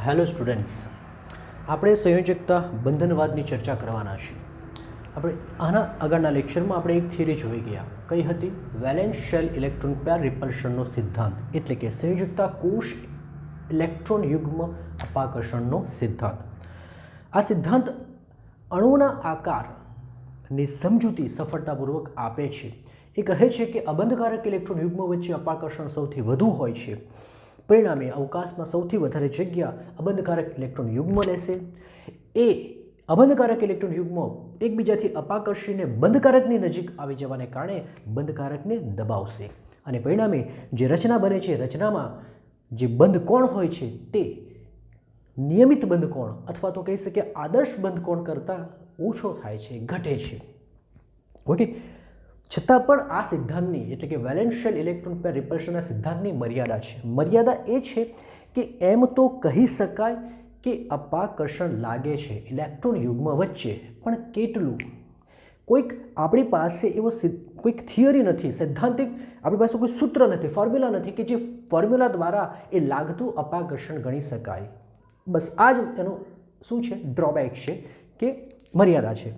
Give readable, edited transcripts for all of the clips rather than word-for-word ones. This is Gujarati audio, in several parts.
હેલો સ્ટુડન્ટ્સ, આપણે સંયોજકતા બંધનવાદની ચર્ચા કરવાના છીએ. આપણે આના આગળના લેક્ચરમાં આપણે એક થિયરી જોઈ ગયા. કઈ હતી? વેલેન્સ શેલ ઇલેક્ટ્રોન પેર રિપલ્શનનો સિદ્ધાંત, એટલે કે સંયોજકતા કોષ ઇલેક્ટ્રોન યુગ્મ અપાકર્ષણનો સિદ્ધાંત. આ સિદ્ધાંત અણુના આકારની સમજૂતી સફળતાપૂર્વક આપે છે. એ કહે છે કે અબંધકારક ઇલેક્ટ્રોન યુગ્મ વચ્ચે અપાકર્ષણ સૌથી વધુ હોય છે. પરિણામે અવકાશમાં સૌથી વધારે જગ્યા અબંધકારક ઇલેક્ટ્રોન યુગ્મ લેશે. એ અબંધકારક ઇલેક્ટ્રોન યુગ્મ એકબીજાથી અપાકર્ષીને બંધકારકની નજીક આવી જવાને કારણે બંધકારકને દબાવશે અને પરિણામે જે રચના બને છે, રચનામાં જે બંધ કોણ હોય છે તે નિયમિત બંધ કોણ અથવા તો કહી શકીએ આદર્શ બંધ કોણ કરતાં ઓછો થાય છે, ઘટે છે. ઓકે, છતાં પણ આ સિદ્ધાંતની એટલે કે વેલેન્સ શેલ ઇલેક્ટ્રોન પેર રિપલ્શનના સિદ્ધાંતની મર્યાદા છે. મર્યાદા એ છે કે એમ તો કહી શકાય કે અપાકર્ષણ લાગે છે ઇલેક્ટ્રોન યુગ્મ વચ્ચે, પણ કેટલું? કોઈક આપણી પાસે એવો કોઈક થિયરી નથી, સૈદ્ધાંતિક આપણી પાસે કોઈ સૂત્ર નથી, ફોર્મ્યુલા નથી કે જે ફોર્મ્યુલા દ્વારા એ લાગતું અપાકર્ષણ ગણી શકાય. બસ આ જ એનો શું છે? ડ્રોબેક છે કે મર્યાદા છે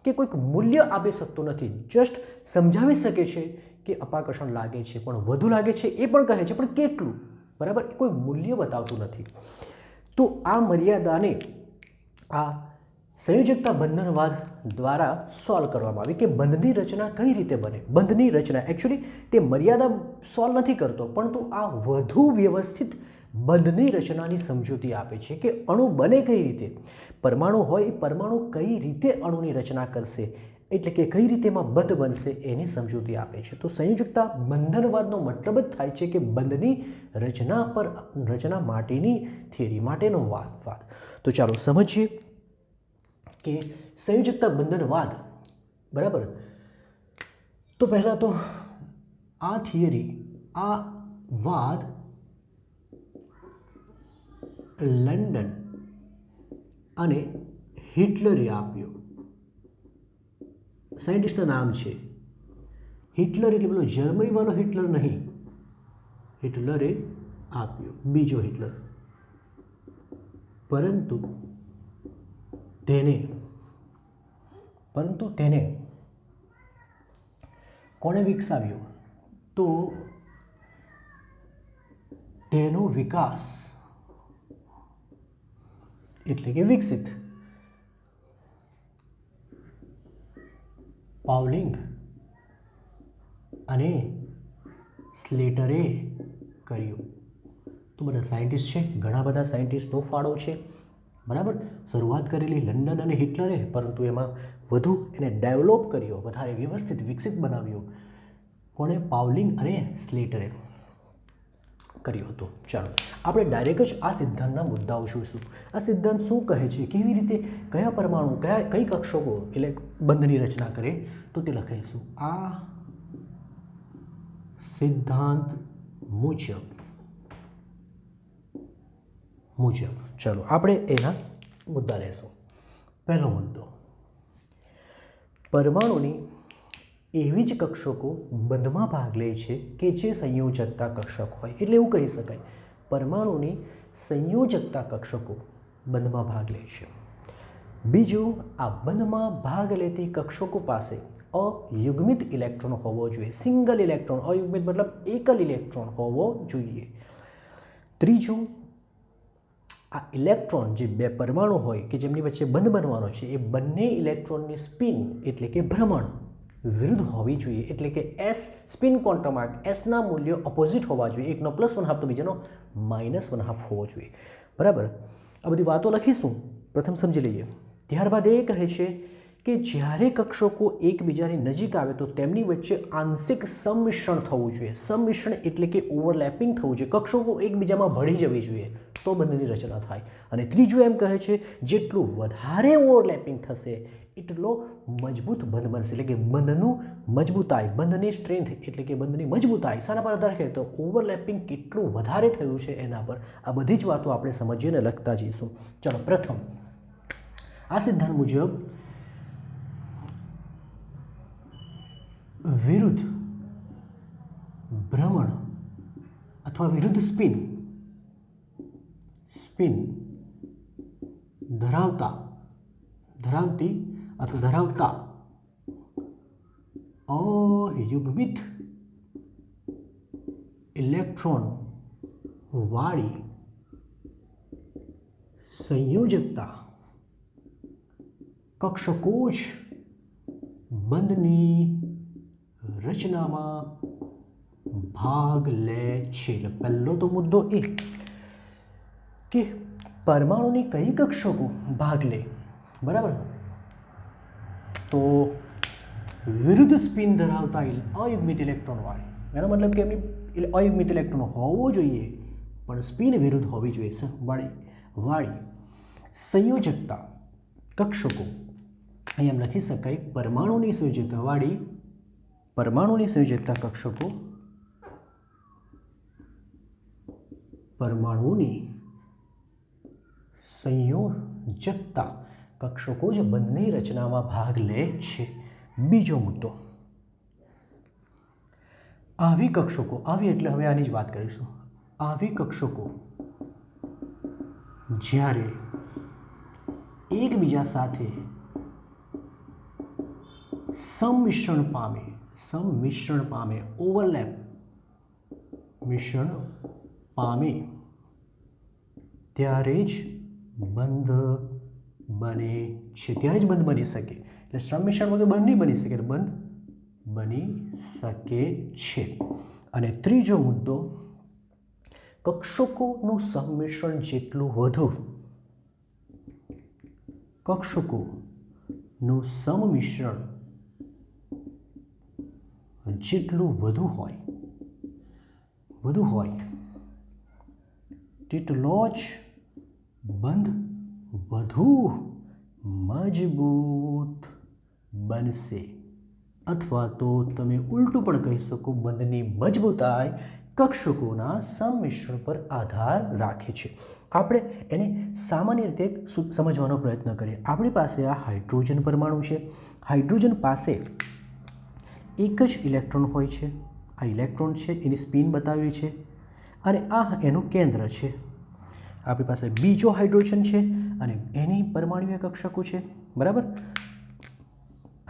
કે કોઈક મૂલ્ય આપી શકતું નથી. જસ્ટ સમજાવી શકે છે કે અપાકર્ષણ લાગે છે, પણ વધુ લાગે છે એ પણ કહે છે, પણ કેટલું? બરાબર, કોઈ મૂલ્ય બતાવતું નથી. તો આ મર્યાદાને આ સંયોજકતા બંધનવાદ દ્વારા સોલ્વ કરવામાં આવી કે બંધની રચના કઈ રીતે બને. બંધની રચના એકચ્યુઅલી તે મર્યાદા સોલ્વ નથી કરતો, પરંતુ આ વધુ વ્યવસ્થિત બંધની રચનાની સમજૂતી આપે છે કે અણુ બને કઈ રીતે, પરમાણુ હોય એ પરમાણુ કઈ રીતે અણુની રચના કરશે, એટલે કે કઈ રીતે એમાં બંધ બનશે એની સમજૂતી આપે છે. તો સંયોજકતા બંધનવાદનો મતલબ જ થાય છે કે બંધની રચના માટેની થિયરી માટેનો વાદ. તો ચાલો સમજીએ કે સંયોજકતા બંધનવાદ. બરાબર, તો પહેલાં તો આ થિયરી, આ વાદ લંડન અને હિટલરે આપ્યો. સાયન્ટિસ્ટના નામ છે હિટલર, એટલે પેલો જર્મની વાળો હિટલર નહીં, હિટલરે આપ્યો, બીજો હિટલર. પરંતુ તેને કોણે વિકસાવ્યો? તો તેનો વિકાસ એટલે કે વિકસિત પાઉલિંગ અને સ્લેટરે કર્યું. તો બધા સાયન્ટિસ્ટ છે, ઘણા બધા સાયન્ટિસ્ટનો ફાળો છે. બરાબર, શરૂઆત કરેલી લંડન અને હિટલરે, પરંતુ એમાં વધુ એને ડેવલપ કર્યો, વધારે વ્યવસ્થિત વિકસિત બનાવ્યો કોણે? પાઉલિંગ અને સ્લેટરે કર્યો હતો. ચાલો આપણે ડાયરેક્ટ જ આ સિદ્ધાંતના મુદ્દાઓ જોઈશું. આ સિદ્ધાંત શું કહે છે, કેવી રીતે કયા પરમાણુ કઈ કક્ષકો એટલે બંધની રચના કરે, તો તે લખીશું આ સિદ્ધાંત મુજબ. ચાલો આપણે એના મુદ્દા લેશું. પહેલો મુદ્દો, પરમાણુની એવી જ કક્ષકો બંધમાં ભાગ લે છે કે જે સંયોજકતા કક્ષક હોય. એટલે એવું કહી શકાય પરમાણુની સંયોજકતા કક્ષકો બંધમાં ભાગ લે છે. બીજું, આ બંધમાં ભાગ લેતી કક્ષકો પાસે અયુગ્મિત ઇલેક્ટ્રોન હોવો જોઈએ. સિંગલ ઇલેક્ટ્રોન, અયુગ્મિત મતલબ એકલ ઇલેક્ટ્રોન હોવો જોઈએ. ત્રીજું, આ ઇલેક્ટ્રોન જે બે પરમાણુ હોય કે જેમની વચ્ચે બંધ બનવાનો છે, એ બંને ઇલેક્ટ્રોનની સ્પિન એટલે કે ભ્રમણ વિરુદ્ધ હોવી જોઈએ. એટલે કે એસ સ્પિન ક્વોન્ટમ આર્ક, એસના મૂલ્યો ઓપોઝિટ હોવા જોઈએ. એકનો +1/2 તો બીજાનો -1/2 હોવો જોઈએ. બરાબર, આ બધી વાતો લખીશું, પ્રથમ સમજી લઈએ. ત્યારબાદ એ કહે છે કે જ્યારે કક્ષકો એકબીજાની નજીક આવે તો તેમની વચ્ચે આંશિક સંમિશ્રણ થવું જોઈએ. સંમિશ્રણ એટલે કે ઓવરલેપિંગ થવું જોઈએ. કક્ષકો એકબીજામાં ભળી જવી જોઈએ તો બંધની રચના થાય. અને ત્રીજું એમ કહે છે જેટલું વધારે ઓવરલેપિંગ થશે એટલો મજબૂત બંધ બનશે. એટલે કે બંધનું મજબૂતાઈ, બંધની સ્ટ્રેન્થ એટલે કે બંધની મજબૂતાઈ શાના પર આધાર રાખે? તો ઓવરલેપિંગ કેટલું વધારે થયું છે એના પર. આ બધી જ વાતો આપણે સમજીને લખતા જઈશું. ચાલો, પ્રથમ આ સિદ્ધાંત મુજબ વિરુદ્ધ ભ્રમણ અથવા વિરુદ્ધ સ્પિન સ્પિન ધરાવતી અથવા ધરાવતા અયુગ્મિત ઇલેક્ટ્રોન વાળી સંયોજકતા કક્ષકોજ બંધની રચનામાં ભાગ લે છે. એટલે પહેલો તો મુદ્દો એ કે પરમાણુની કઈ કક્ષકો ભાગ લે, બરાબર. તો વિરુદ્ધ સ્પિન ધરાવતા અયુગ્મિત ઇલેક્ટ્રોન વાળી, એનો મતલબ કે એમની અયુગ્મિત ઇલેક્ટ્રોન હોવો જોઈએ પણ સ્પિન વિરુદ્ધ હોવી જોઈએ વાળી સંયોજકતા કક્ષકો. અહીંયા એમ લખી શકાય પરમાણુની સંયોજકતા કક્ષકો પરમાણુની સંયોજકતા કક્ષકો જ બંધની રચનામાં ભાગ લે છે. બીજો મુદ્દો, આવી કક્ષકો, આવી એટલે હવે આની જ વાત કરીશું. આવી કક્ષકો જ્યારે એકબીજા સાથે સંમિશ્રણ પામે ઓવરલેપ મિશ્રણ પામે ત્યારે જ બંધ બને છે, ત્યારે જ બંધ બની શકે. એટલે સંમિશ્રણ વગર બંધ નહીં બની શકે, બંધ બની શકે છે. અને ત્રીજો મુદ્દો, કક્ષકોનું સંમિશ્રણ જેટલું વધુ હોય તેટલો જ બંધ વધુ મજબૂત બનશે. અથવા તો તમે ઉલટું પણ કહી શકો, બંધની મજબૂતાઈ કક્ષકોના સંમિશ્રણ પર આધાર રાખે છે. આપણે એને સામાન્ય રીતે સમજવાનો પ્રયત્ન કરીએ. આપણી પાસે આ હાઇડ્રોજન પરમાણુ છે. હાઇડ્રોજન પાસે એક જ ઇલેક્ટ્રોન હોય છે. આ ઇલેક્ટ્રોન છે, એની સ્પિન બતાવેલી છે અને આ એનું કેન્દ્ર છે. આપણી પાસે બીજો હાઇડ્રોજન છે અને એની પરમાણુય કક્ષકો છે, બરાબર.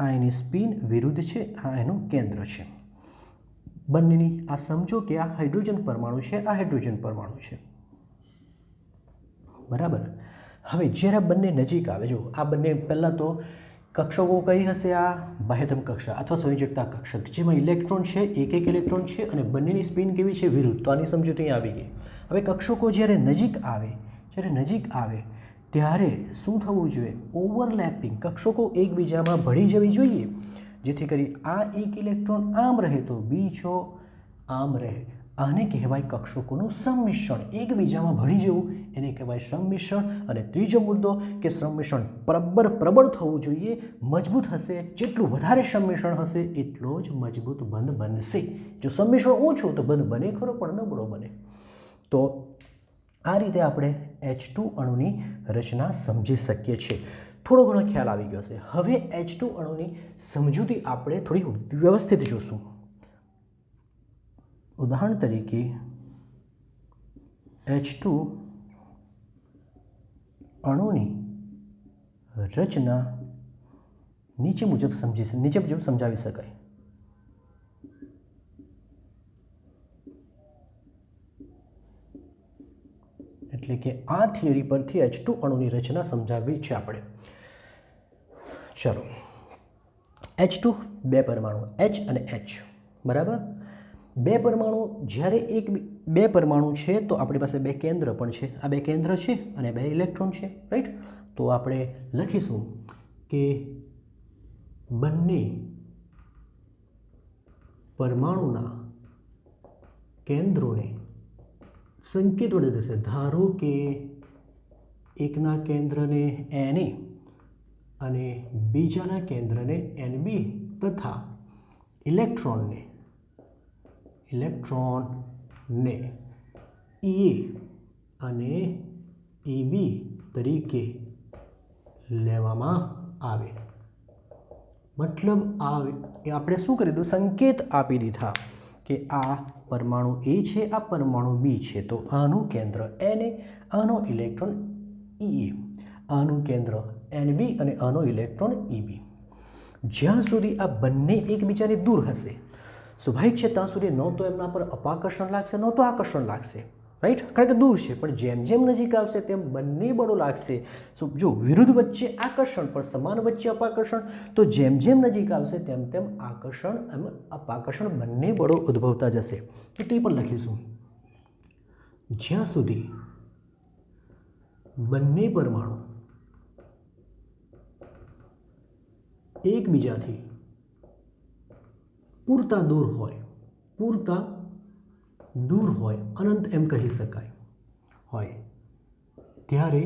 આ એની સ્પિન વિરુદ્ધ છે, આ એનું કેન્દ્ર છે. બંનેની આ સમજો કે આ હાઇડ્રોજન પરમાણુ છે, આ હાઇડ્રોજન પરમાણુ છે, બરાબર. હવે જ્યારે આ બંને નજીક આવે, જો આ બંને પહેલાં તો કક્ષકો કઈ હશે? આ બાહ્યતમ કક્ષા અથવા સંયોજકતા કક્ષક, જેમાં ઇલેક્ટ્રોન છે, એક ઇલેક્ટ્રોન છે અને બંનેની સ્પિન કેવી છે? વિરુદ્ધ. તો આની સમજૂતી અહીં આવી ગઈ. હવે કક્ષકો જ્યારે નજીક આવે ત્યારે શું થવું જોઈએ? ઓવરલેપિંગ, કક્ષકો એકબીજામાં ભળી જવી જોઈએ, જેથી કરી આ એક ઇલેક્ટ્રોન આમ રહે તો બીજો આમ રહે. આને કહેવાય કક્ષકોનું સંમિશ્રણ. એકબીજામાં ભળી જવું એને કહેવાય સંમિશ્રણ. અને ત્રીજો મુદ્દો કે સંમિશ્રણ પ્રબળ થવું જોઈએ, મજબૂત હશે. જેટલું વધારે સંમિશ્રણ હશે એટલો જ મજબૂત બંધ બનશે. જો સંમિશ્રણ ઓછું તો બંધ બને ખરો પણ નબળો બને. તો આ રીતે આપણે H2 અણુની રચના સમજી શકીએ છીએ. થોડો ઘણો ખ્યાલ આવી ગયો હશે. હવે H2 અણુની સમજૂતી આપણે થોડી વ્યવસ્થિત જોશું. ઉદાહરણ તરીકે H2 અણુની રચના નીચે મુજબ સમજાવી શકાય. એટલે કે આ થિયરી પરથી H2 અણુની રચના સમજાવવી છે આપણે. ચલો, H2 બે પરમાણુ H અને H, બરાબર. બે પરમાણુ જ્યારે બે પરમાણુ છે તો આપણી પાસે બે કેન્દ્ર પણ છે. આ બે કેન્દ્ર છે અને બે ઇલેક્ટ્રોન છે, રાઈટ. તો આપણે લખીશું કે બંને પરમાણુના કેન્દ્રોને સંકેત વડે થશે. ધારો કે એકના કેન્દ્રને Na અને બીજાના કેન્દ્રને Nb તથા ઇલેક્ટ્રોનને Ea અને Eb તરીકે લેવામાં આવે. મતલબ આપણે શું કરી દીધું? સંકેત આપી દીધા કે આ પરમાણુ એ છે, આ પરમાણુ બી છે, તો આનું કેન્દ્ર Na, આનો ઇલેક્ટ્રોન Ea, આનું કેન્દ્ર Nb અને આનો ઇલેક્ટ્રોન Eb. જ્યાં સુધી આ બંને એકબીજાની દૂર હશે, સ્વાભાવિક છે ત્યાં સુધી ન તો એમના પર અપાકર્ષણ લાગશે, ન તો આકર્ષણ લાગશે, રાઈટ? કારણ કે દૂર છે. પણ જેમ જેમ નજીક આવશે તેમ બંને બળો લાગશે. જો વિરુદ્ધ વચ્ચે આકર્ષણ પણ સમાન વચ્ચે અપાકર્ષણ, તો જેમ જેમ નજીક આવશે તેમ તેમ આકર્ષણ અને અપાકર્ષણ બંને બળો ઉદ્ભવતા જશે. એટલે પણ લખીશું, જ્યાં સુધી બંને પરમાણુ એકબીજાથી પૂરતા દૂર હોય, અનંત એમ કહી શકાય હોય, ત્યારે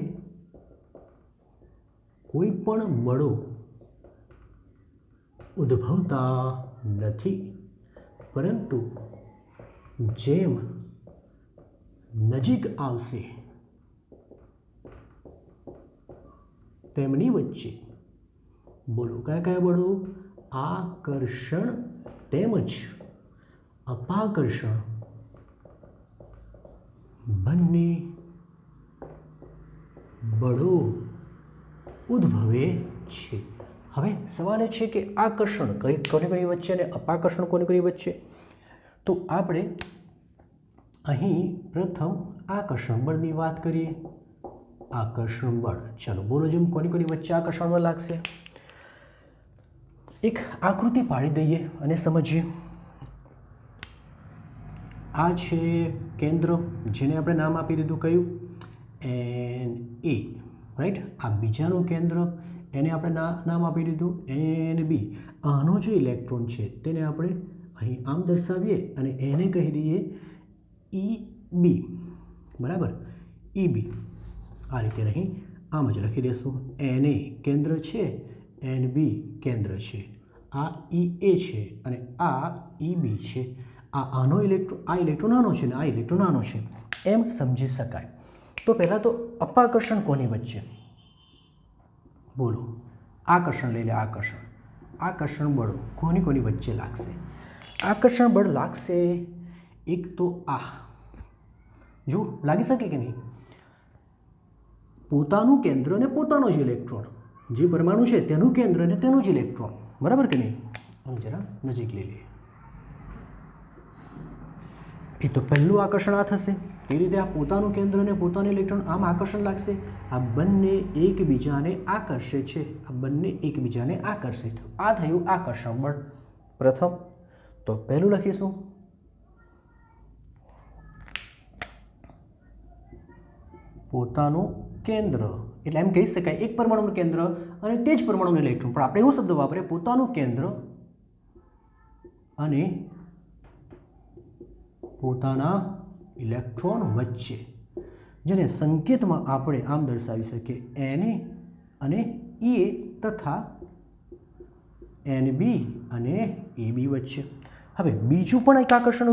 કોઈ પણ બળો ઉદ્ભવતા નથી. પરંતુ જેમ નજીક આવશે તેમની વચ્ચે બોલો કયા કયા બળો? આકર્ષણ તેમજ અપાકર્ષણ બંને બળો ઉદ્ભવે છે. હવે સવાલ એ છે કે આકર્ષણ કોની કોની વચ્ચે અને અપાકર્ષણ કોની કોની વચ્ચે? તો આપણે અહીં પ્રથમ આકર્ષણ બળની વાત કરીએ. આકર્ષણ બળ, ચાલો બોલો જેમ કોની કોની વચ્ચે આકર્ષણ બળ લાગશે? એક આકૃતિ પાડી દઈએ અને સમજીએ. આ છે કેન્દ્ર, જેને આપણે નામ આપી દીધું કયું? Na, right? આ બીજાનું કેન્દ્ર, એને આપણે નામ આપી દીધું Nb. આનો જે ઇલેક્ટ્રોન છે તેને આપણે અહીં આમ દર્શાવીએ અને એને કહી દઈએ Eb, બરાબર? Eb આ રીતે નહીં, આમ જ લખી દઈશું. Na કેન્દ્ર છે, Nb કેન્દ્ર છે, આ Ea છે અને આ Eb છે. આનો ઇલેક્ટ્રોન, આ ઇલેક્ટ્રોન નાનો છે ને આ ઇલેક્ટ્રોન નાનો છે, એમ સમજી શકાય. તો પહેલાં તો અપાકર્ષણ કોની વચ્ચે? બોલો, આકર્ષણ લઈ લે. આકર્ષણ બળો કોની કોની વચ્ચે લાગશે? આકર્ષણ બળ લાગશે એક તો આ, જો લાગી શકે કે નહીં? પોતાનું કેન્દ્ર અને પોતાનો જ ઇલેક્ટ્રોન, જે પરમાણુ છે તેનું કેન્દ્ર અને તેનું જ ઇલેક્ટ્રોન, બરાબર કે નહીં? આમ જરા નજીક લઈ લઈએ. એ તો પહેલું આકર્ષણ આ થશે. એ રીતે આ પોતાનું કેન્દ્ર અને પોતાનું ઇલેક્ટ્રોન, આમ આકર્ષણ લાગશે. આ બંને એકબીજાને આકર્ષે છે, આ બંને એકબીજાને આકર્ષે. આ થયું આકર્ષણ બળ પ્રથમ. તો પહેલું લખીશું પોતાનું કેન્દ્ર, એટલે એમ કહી શકાય એક પરમાણુનું કેન્દ્ર અને તે જ પરમાણુનું ઇલેક્ટ્રોન, પણ આપણે એવો શબ્દ વાપરીએ પોતાનું કેન્દ્ર અને પોતાના ઇલેક્ટ્રોન વચ્ચે, જેને સંકેતમાં આપણે આમ દર્શાવી શકીએ Na અને Ea તથા Nb અને Ab વચ્ચે. હવે બીજું પણ એક આકર્ષણ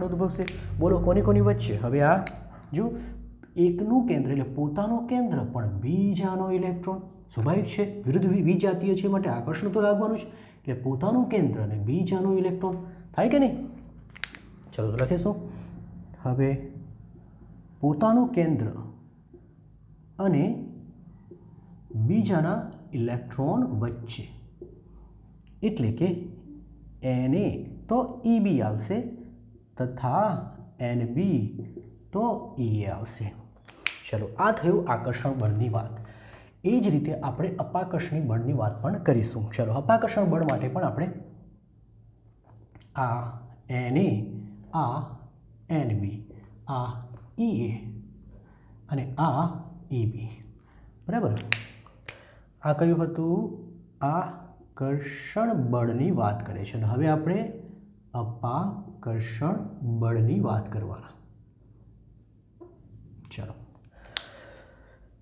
ઉદ્ભવશે. બોલો કોની કોની વચ્ચે? હવે આ જો એકનું કેન્દ્ર એટલે પોતાનું કેન્દ્ર પણ બીજાનો ઇલેક્ટ્રોન, સ્વાભાવિક છે વિરુદ્ધ વિજાતીય છે માટે આકર્ષણ તો લાગવાનું જ. એટલે પોતાનું કેન્દ્ર અને બીજાનો ઇલેક્ટ્રોન થાય કે નહીં? ચલો તો લખીશું. હવે પોતાનું કેન્દ્ર અને બીજાના ઇલેક્ટ્રોન વચ્ચે, એટલે કે Na તો Eb આવશે તથા Nb તો Ea આવશે. ચલો આ થયું આકર્ષણ બળની વાત. એ જ રીતે આપણે અપાકર્ષણી બળની વાત પણ કરીશું. ચલો અપાકર્ષણ બળ માટે પણ આપણે આ Na, આ Nb, આ Ea અને આ Eb, બરાબર? આ કયું હતું? આકર્ષણ બળની વાત કરે છે. અને હવે આપણે અપાકર્ષણ બળની વાત કરવાના. ચલો,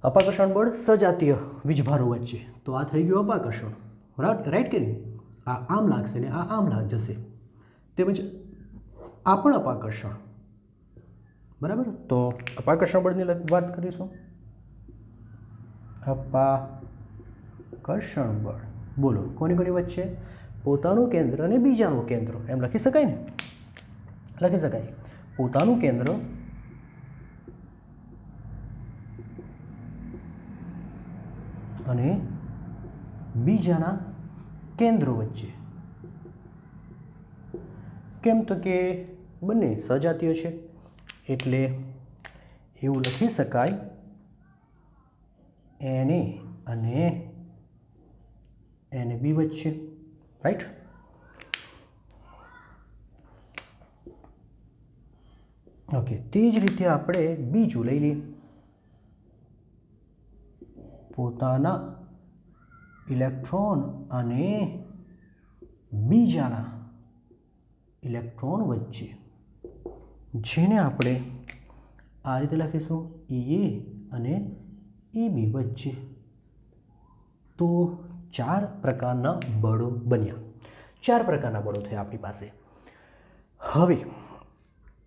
અપાકર્ષણ બળ સજાતીય વીજભારો વચ્ચે, તો આ થઈ ગયું અપાકર્ષણ, રાઈટ કે નહીં? આ આમ લાગશે ને આ આમ જશે. તેમજ આ પણ અપાકર્ષણ, બરાબર? તો અપાકર્ષણ બળની વાત કરીશું. અપાકર્ષણ બળ બોલો કોની કોની વચ્ચે? પોતાનું કેન્દ્ર અને બીજાનું કેન્દ્ર, એમ લખી શકાય ને? લખી શકાય પોતાનું કેન્દ્ર અને બીજાના કેન્દ્રો વચ્ચે. કેમ તો કે બંને સજાતીય છે એટલે એવું લખી શકાય એને અને એને બી વચ્ચે. રાઈટ. ઓકે, તે જ રીતે આપણે બીજું લઈ લઈએ. પોતાના ઇલેક્ટ્રોન અને બીજાના ઇલેક્ટ્રોન વચ્ચે, જેને આપણે આ રીતે લખીશું એ અને એ બી વચ્ચે. તો 4 પ્રકારના બળો બન્યા. 4 પ્રકારના બળો થયા આપણી પાસે. હવે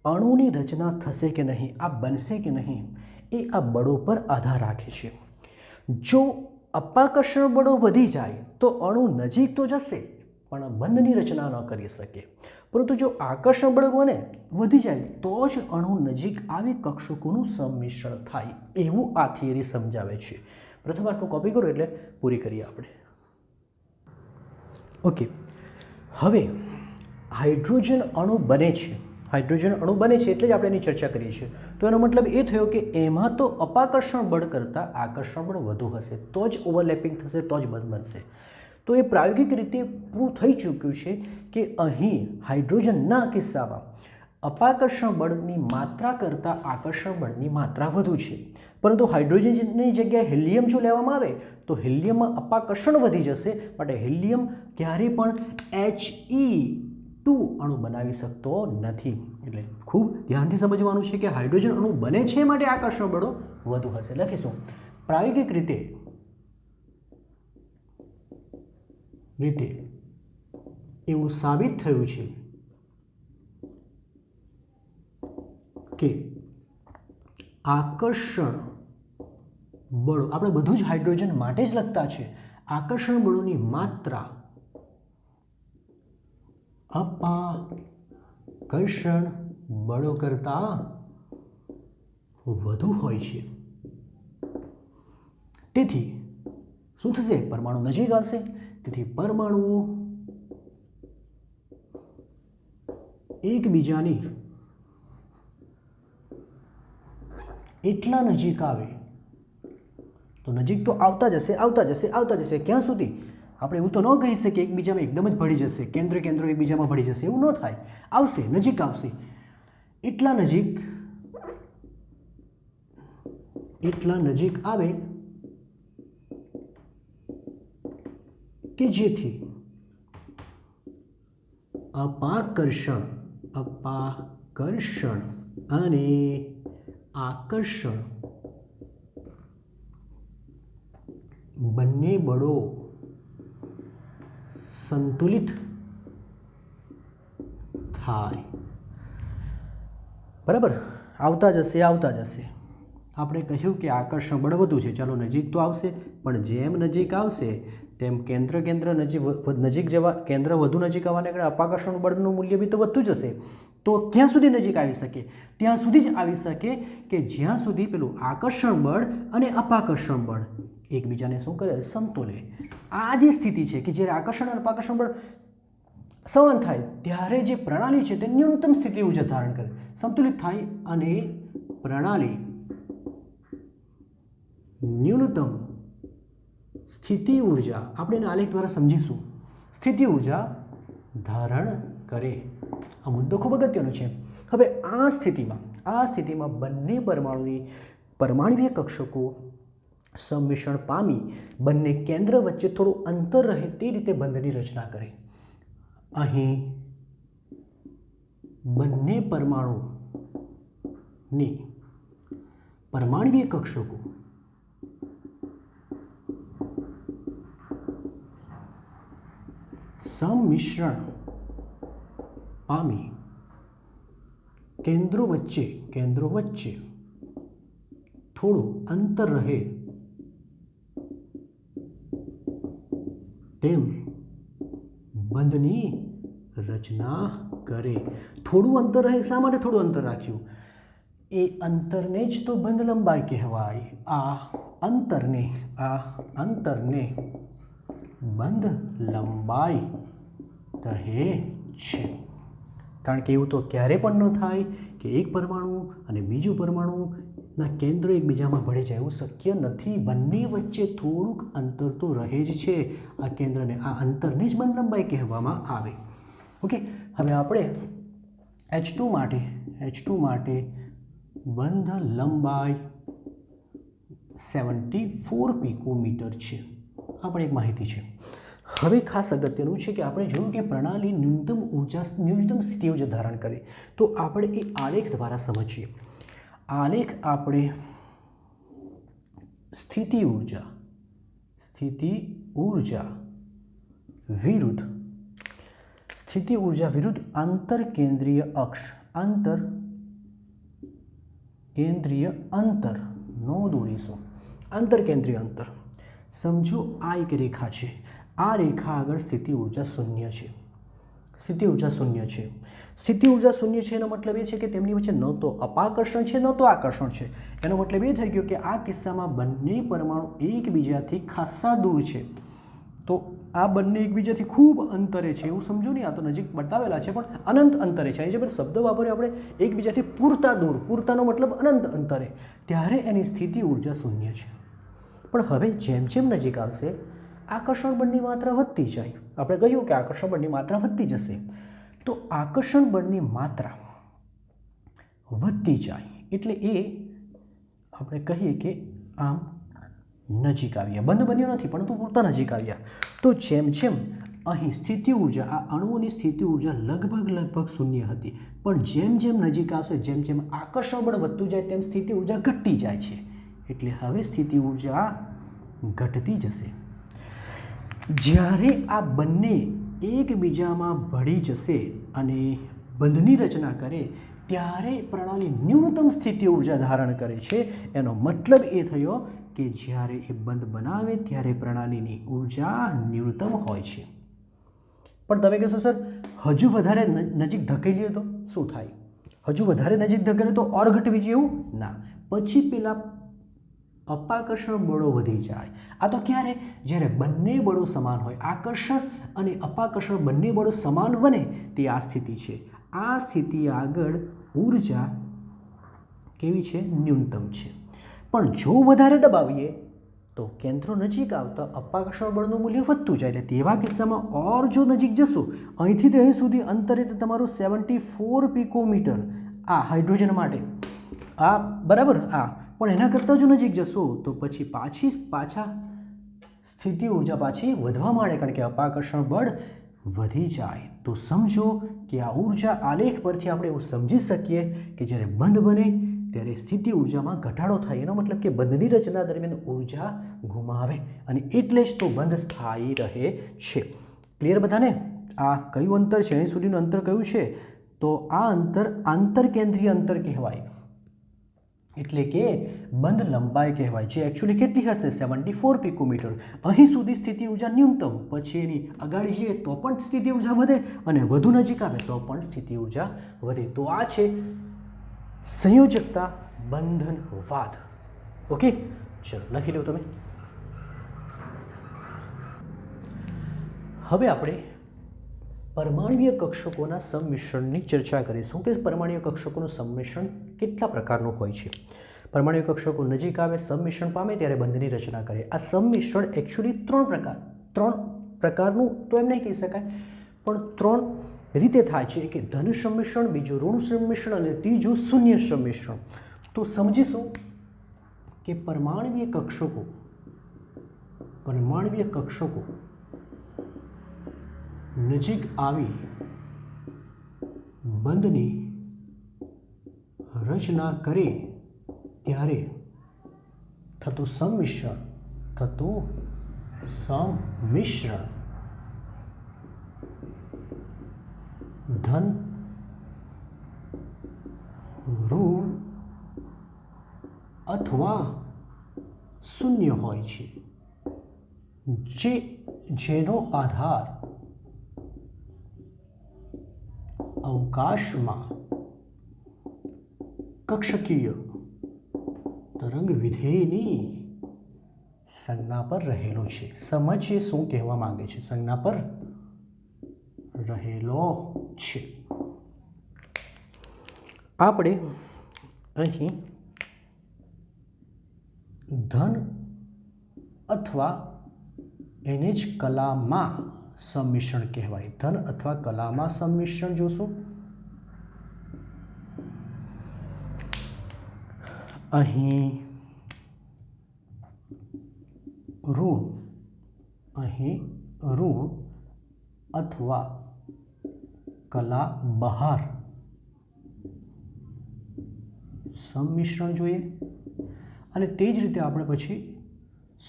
અણુની રચના થશે કે નહીં, આ બનશે કે નહીં, એ આ બળો પર આધાર રાખે છે. જો અપાકર્ષણ બળો વધી જાય તો અણુ નજીક તો જશે પણ બંધની રચના ન કરી શકે. પરંતુ જો આકર્ષણ બળ બને વધી જાય તો જ અણુ નજીક આવી કક્ષકોનું સંમિશ્રણ થાય, એવું આ થિયરી સમજાવે છે. પ્રથમ આટલું કોપી કરો એટલે પૂરી કરીએ આપણે. ઓકે, હવે હાઇડ્રોજન અણુ બને છે. હાઇડ્રોજન અણુ બને છે એટલે જ આપણે એની ચર્ચા કરીએ છીએ. તો એનો મતલબ એ થયો કે એમાં તો અપાકર્ષણ બળ કરતાં આકર્ષણ બળ વધુ હશે, તો જ ઓવરલેપિંગ થશે, તો જ બંધ બનશે. તો એ પ્રાયોગિક રીતે પૂરું થઈ ચૂક્યું છે કે અહીં હાઇડ્રોજનના કિસ્સામાં અપાકર્ષણ બળની માત્રા કરતાં આકર્ષણ બળની માત્રા વધુ છે. પરંતુ હાઇડ્રોજનની જગ્યાએ હિલિયમ જો લેવામાં આવે તો હિલિયમમાં અપાકર્ષણ વધી જશે, માટે હિલિયમ ક્યારેય પણ He2 અણુ બનાવી શકતો નથી. એટલે ખૂબ ધ્યાનથી સમજવાનું છે કે હાઇડ્રોજન અણુ બને છે માટે આકર્ષણ બળો વધુ હશે. લખીશું પ્રાયોગિક રીતે એવું સાબિત થયું છે કે આકર્ષણ બળો, આપણે બધું જ હાઇડ્રોજન માટે જ લખતા છે, આકર્ષણ બળોની માત્રા અપાકર્ષણ બળો કરતાં વધુ હોય છે. તેથી શું થશે? પરમાણુ નજીક આવશે. તેથી પરમાણુઓ એકબીજાની એટલા નજીક આવે તો નજીક તો આવતા જશે, આવતા જશે, આવતા જશે. ક્યાં સુધી? આપણે એવું તો ન કહી શકીએ એકબીજામાં એકદમ જ ભળી જશે, કેન્દ્ર કેન્દ્રો એકબીજામાં ભળી જશે, એવું ન થાય. આવશે, નજીક આવશે. એટલા નજીક આવે કે જેથી અપાકર્ષણ અને આકર્ષણ બંને બળો સંતુલિત થાય. બરાબર? આવતા જશે, આવતા જશે. આપણે કહ્યું કે આકર્ષણ બળ વધુ છે, ચાલો નજીક તો આવશે, પણ જેમ નજીક આવશે તેમ કેન્દ્ર નજીક જવા, કેન્દ્ર વધુ નજીક આવવાને કારણે અપાકર્ષણ બળનું મૂલ્ય બી તો વધતું જશે. તો ક્યાં સુધી નજીક આવી શકે? ત્યાં સુધી જ આવી શકે કે જ્યાં સુધી પેલું આકર્ષણ બળ અને અપાકર્ષણ બળ એકબીજાને શું કરે? સમતોલે. આ જે સ્થિતિ છે કે જ્યારે આકર્ષણ અને અપાકર્ષણ બળ સમાન થાય ત્યારે જે પ્રણાલી છે તે ન્યૂનતમ સ્થિતિ ઊર્જા ધારણ કરે, સંતુલિત થાય અને પ્રણાલી ન્યૂનતમ સ્થિતિ ઊર્જા, આપણે એના આલેખ દ્વારા સમજીશું, સ્થિતિ ઊર્જા ધારણ કરે. આ મુદ્દો ખૂબ અગત્યનો છે. હવે આ સ્થિતિમાં બંને પરમાણુવીય કક્ષકો સંમિશ્રણ પામી બંને કેન્દ્ર વચ્ચે થોડું અંતર રહે તે રીતે બંધની રચના કરે. અહીં બંને પરમાણુવીય કક્ષકો સંમિશ્રણ પામી કેન્દ્રો વચ્ચે થોડું અંતર રહે તેમ બંધની રચના કરે. થોડું અંતર રહે, શા માટે થોડું અંતર રાખ્યું? એ અંતરને જ તો બંધ લંબાઈ કહેવાય. આ અંતરને બંધ લંબાઈ કહે છે. કારણ કે એવું તો ક્યારે પણ ન થાય કે એક પરમાણુ અને બીજું પરમાણુના કેન્દ્ર એકબીજામાં ભળી જાય, એવું શક્ય નથી. બંને વચ્ચે થોડુંક અંતર તો રહે જ છે. આ કેન્દ્રને, આ અંતરને જ બંધ લંબાઈ કહેવામાં આવે. ઓકે, હવે આપણે H2 માટે બંધ લંબાઈ 74 પિકોમીટર છે. આ પણ એક માહિતી છે. હવે ખાસ અગત્યનું છે કે આપણે જોયું કે પ્રણાલી ન્યૂનતમ સ્થિતિ ઊર્જા ધારણ કરે, તો આપણે એ આલેખ દ્વારા સમજીએ. આલેખ આપણે સ્થિતિ ઊર્જા વિરુદ્ધ આંતરકેન્દ્રીય અંતરનો દોરીશું. આંતરકેન્દ્રીય અંતર સમજો આ એક રેખા છે. આ રેખા આગળ સ્થિતિ ઊર્જા શૂન્ય છે. સ્થિતિ ઊર્જા શૂન્ય છે એનો મતલબ એ છે કે તેમની વચ્ચે ન તો અપાકર્ષણ છે, ન તો આકર્ષણ છે. એનો મતલબ એ થઈ ગયો કે આ કિસ્સામાં બંને પરમાણુ એકબીજાથી ખાસ્સા દૂર છે. તો આ બંને એકબીજાથી ખૂબ અંતરે છે એવું સમજો નહીં. આ તો નજીક બતાવેલા છે પણ અનંત અંતરે છે. અહીં જે શબ્દ વાપર્યો આપણે, એકબીજાથી પૂરતા દૂર, પૂરતાનો મતલબ અનંત અંતરે, ત્યારે એની સ્થિતિ ઊર્જા શૂન્ય છે. પણ હવે જેમ જેમ નજીક આવશે આકર્ષણ બળની માત્રા વધતી જાય. આપણે કહ્યું કે આકર્ષણ બળની માત્રા વધતી જશે. તો આકર્ષણ બળની માત્રા વધતી જાય એટલે એ આપણે કહીએ કે આમ નજીક આવ્યા. બંધ બન્યો નથી પરંતુ પૂરતા નજીક આવ્યા. તો જેમ જેમ અહીં સ્થિતિ ઊર્જા, આ અણુઓની સ્થિતિ ઊર્જા લગભગ શૂન્ય હતી, પણ જેમ જેમ નજીક આવશે, જેમ જેમ આકર્ષણ બળ વધતું જાય તેમ સ્થિતિ ઊર્જા ઘટતી જાય છે. એટલે હવે સ્થિતિ ઊર્જા ઘટતી જશે. જ્યારે આ બંને એકબીજામાં ભળી જશે અને બંધની રચના કરે ત્યારે પ્રણાલી ન્યૂનતમ સ્થિતિ ઊર્જા ધારણ કરે છે. એનો મતલબ એ થયો કે જ્યારે એ બંધ બનાવે ત્યારે પ્રણાલીની ઊર્જા ન્યૂનતમ હોય છે. પણ તમે કહેશો સર હજુ વધારે નજીક ધકેલીએ તો શું થાય? હજુ વધારે નજીક ધકેલે તો ઓર ઘટવી જેવું ના. પછી પેલા અપાકર્ષણ બળો વધી જાય. આ તો ક્યારે? જ્યારે બંને બળો સમાન હોય. આકર્ષણ અને અપાકર્ષણ બંને બળો સમાન બને તે આ સ્થિતિ છે. આ સ્થિતિ આગળ ઊર્જા કેવી છે? ન્યૂનતમ છે. પણ જો વધારે દબાવીએ તો કેન્દ્રો નજીક આવતા અપાકર્ષણ બળનું મૂલ્ય વધતું જાય. એટલે તેવા કિસ્સામાં ઓર જો નજીક જશો, અહીંથી તે અહીં સુધી અંતર એટલે તમારું 74 પિકોમીટર આ હાઇડ્રોજન માટે, આ બરાબર. આ પણ એના કરતાં જો નજીક જશો તો પછી પાછા સ્થિતિ ઊર્જા પાછી વધવા માંડે, કારણ કે અપાકર્ષણ બળ વધી જાય. તો સમજો કે આ ઊર્જા આલેખ પરથી આપણે એવું સમજી શકીએ કે જ્યારે બંધ બને ત્યારે સ્થિતિ ઊર્જામાં ઘટાડો થાય. એનો મતલબ કે બંધની રચના દરમિયાન ઊર્જા ગુમાવે અને એટલે જ તો બંધ સ્થાયી રહે છે. ક્લિયર બધાને? આ કયું અંતર છે? અહીં સુધીનું અંતર કયું છે? તો આ અંતર આંતરકેન્દ્રીય અંતર કહેવાય. એટલે કે બંધ લંબાઈ કહેવાય, જે એકચ્યુઅલી કેટલી હશે? 74 પિકોમીટર. અહીં સુધી સ્થિતિ ઊર્જા ન્યૂનતમ, પછી એની અગાડી જઈએ તો પણ સ્થિતિ ઊર્જા વધે અને વધુ નજીક આવે તો પણ સ્થિતિ ઊર્જા વધે. તો આ છે સંયોજકતા બંધનવાદ. ઓકે, ચલો લખી લો તમે. હવે આપણે પરમાણ્વીય કક્ષકોના સંમિશ્રણની ચર્ચા કરીશું કે પરમાણ્વીય કક્ષકોનું સંમિશ્રણ કેટલા પ્રકારનું હોય છે. પરમાણ્વીય કક્ષકો નજીક આવે, સંમિશ્રણ પામે ત્યારે બંધની રચના કરે. આ સંમિશ્રણ એકચ્યુઅલી ત્રણ પ્રકારનું તો એમ નહીં કહી શકાય, પણ 3 રીતે થાય છે. કે ધન સંમિશ્રણ, બીજું ઋણ સંમિશ્રણ અને ત્રીજું શૂન્ય સંમિશ્રણ. તો સમજીશું કે પરમાણ્વીય કક્ષકો નજીક આવી બંધની રચના કરે ત્યારે થતું સંમિશ્રણ ધન, ઋણ અથવા શૂન્ય હોય છે, જેનો આધાર અવકાશમાં કક્ષકીય તરંગ વિધેયની સંજ્ઞા પર રહેલો છે. સમજીએ શું કહેવા માંગે છે. સંજ્ઞા પર રહેલો છે. આપણે અહીં ધન અથવા એને જ કલામાં સંમિશ્રણ કહેવાય. ધન અથવા કલામાં સંમિશ્રણ જોશું. અહીં ઋણ અથવા કલા બહાર સંમિશ્રણ જોઈએ અને તે જ રીતે આપણે પછી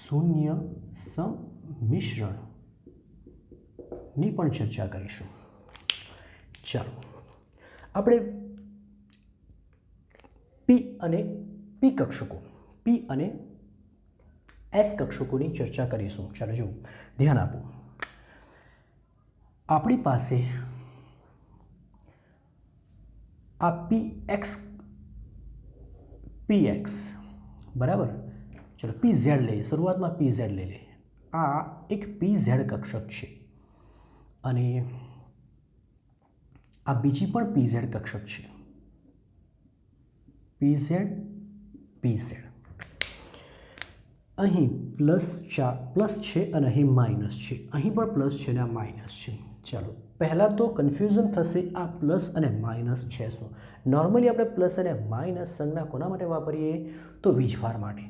શૂન્ય સંમિશ્રણની પણ ચર્ચા કરીશું. ચાલો આપણે પી અને પી કક્ષકો, પી અને એસ કક્ષકોની ચર્ચા કરીશું. ચાલો જુઓ, ધ્યાન આપો. આપણી પાસે આ પીએક્સ બરાબર. ચલો પીઝેડ લઈએ. શરૂઆતમાં પીઝેડ લઈ લઈએ. આ એક પીઝેડ કક્ષક છે અને આ બીજી પણ પીઝેડ કક્ષક છે. પીઝેડ અહીં પ્લસ છે અને અહીં માઇનસ છે. અહીં પણ પ્લસ છે અને આ માઇનસ છે. ચાલો પહેલાં તો કન્ફ્યુઝન થશે આ પ્લસ અને માઇનસ છે શું. નોર્મલી આપણે પ્લસ અને માઇનસ સંજ્ઞા કોના માટે વાપરીએ? તો વીજભાર માટે.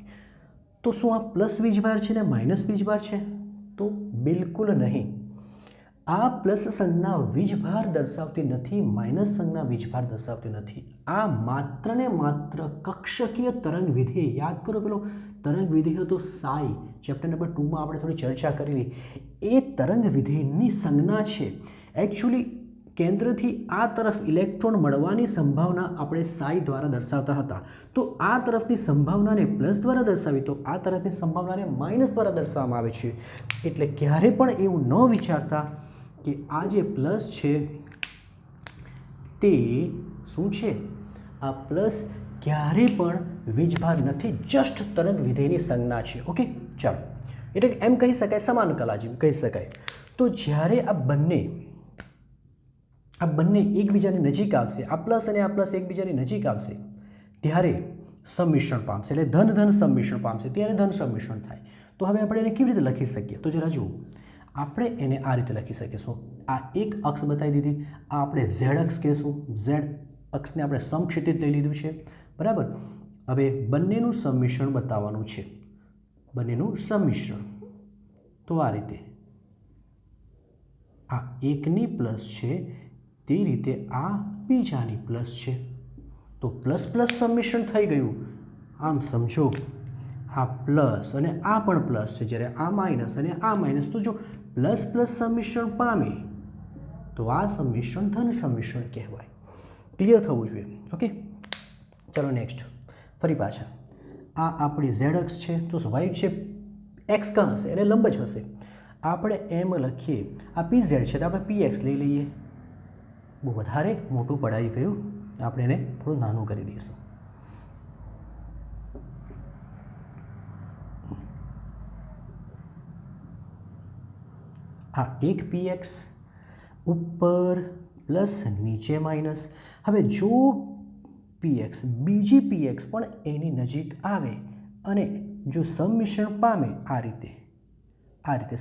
તો શું આ પ્લસ વીજભાર છે ને માઇનસ વીજભાર છે? તો બિલકુલ નહીં. આ પ્લસ સંજ્ઞા વીજભાર દર્શાવતી નથી, માઇનસ સંજ્ઞા વીજભાર દર્શાવતી નથી. આ માત્ર ને માત્ર કક્ષકીય તરંગ વિધેય, યાદ કરો પેલો તરંગ વિધેય હતો સાઈ, ચેપ્ટર નંબર 2માં આપણે થોડી ચર્ચા કરેલી. એ તરંગ વિધેયની સંજ્ઞા છે. એકચ્યુઅલી કેન્દ્રથી આ તરફ ઇલેક્ટ્રોન મળવાની સંભાવના આપણે સાઈ દ્વારા દર્શાવતા હતા. તો આ તરફની સંભાવનાને પ્લસ દ્વારા દર્શાવી, તો આ તરફની સંભાવનાને માઇનસ દ્વારા દર્શાવવામાં આવે છે. એટલે ક્યારે પણ એવું ન વિચારતા કે આ જે પ્લસ છે તે શું છે? આ પ્લસ ક્યારે પણ વીજભાર નથી, જસ્ટ તરંગ વિધેયની સંજ્ઞા છે. ઓકે, ચાલો એટલે એમ કહી શકાય, સમાન કલા જેમ કહી શકાય. તો જ્યારે આ બંને એકબીજાની નજીક આવશે, આ પ્લસ અને આ પ્લસ એકબીજાની નજીક આવશે ત્યારે સંમિશ્રણ પામશે, એટલે ધન સંમિશ્રણ પામશે, ત્યારે ધન સંમિશ્રણ થાય. તો હવે આપણે એને કેવી રીતે લખી શકીએ? તો જરા જુઓ, આપણે એને આ રીતે લખી શકીશું. આ એક અક્ષ બતાવી દીધી, આ આપણે ઝેડ અક્ષ કહીશું. ઝેડ અક્ષને આપણે સમક્ષિતિજ લઈ લીધું છે બરાબર. હવે બંનેનું સંમિશ્રણ બતાવવાનું છે, બંનેનું સંમિશ્રણ. તો આ રીતે આ એકની પ્લસ છે, તે રીતે આ બીજાની પ્લસ છે. તો પ્લસ પ્લસ સંમિશ્રણ થઈ ગયું. આમ સમજો, આ પ્લસ અને આ પણ પ્લસ છે, જ્યારે આ માઇનસ અને આ માઇનસ. તો જો પ્લસ પ્લસ સંમિશ્રણ પામે તો આ સંમિશ્રણ ધન સંમિશ્રણ કહેવાય. ક્લિયર થવું જોઈએ. ઓકે, ચલો નેક્સ્ટ ફરી પાછા. આ આપણી ઝેડ અક્ષ છે, તો વાઇટ છે, એક્સ કાં હશે? એને લંબ જ હશે. આપણે એમ લખીએ, આ પી ઝેડ છે તો આપણે પી એક્સ લઈ લઈએ. બહુ વધારે મોટું પડાઈ ગયું, આપણે એને થોડું નાનું કરી દઈશું. આ એક પી એક્સ ઉપર પ્લસ નીચે માઇનસ. હવે જો પી એક્સ બીજી પી એક્સ પણ એની નજીક આવે અને જો સંમિશ્રણ પામે, આ રીતે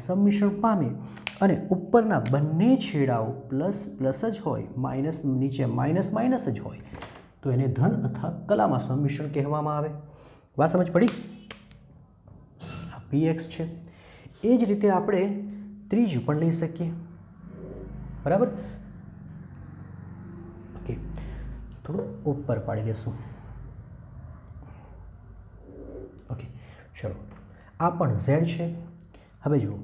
સંમિશ્રણ પામે અને ઉપરના બંને છેડાઓ પ્લસ પ્લસ જ હોય, માઇનસ નીચે માઇનસ માઇનસ જ હોય, તો એને ધન અથવા કલામાં સંમિશ્રણ કહેવામાં આવે. વાત સમજ પડી? આ પી એક્સ છે. એ જ રીતે આપણે ત્રીજું પણ લઈ શકીએ બરાબર. ઓકે, થોડું ઉપર પાડી દેશું. ઓકે, ચલો આ પણ ઝેડ છે. હવે જુઓ,